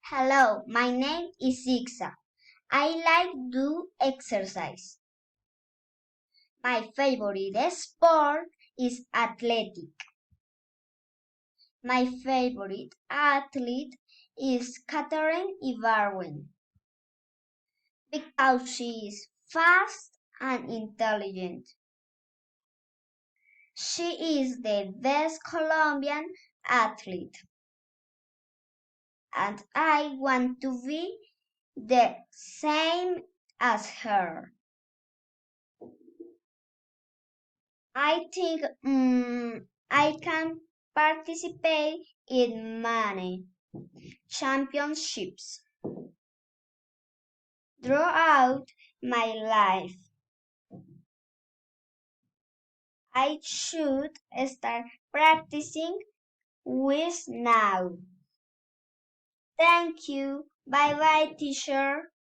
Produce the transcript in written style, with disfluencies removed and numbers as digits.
Hello, my name is Itza. I like do exercise. My favorite sport is athletic. My favorite athlete is Catherine Ibarwen because she is fast and intelligent. She is the best Colombian athlete, and I want to be the same as her. I think I can participate in many championships throughout my life. I should start practicing with now. Thank you. Bye bye, teacher.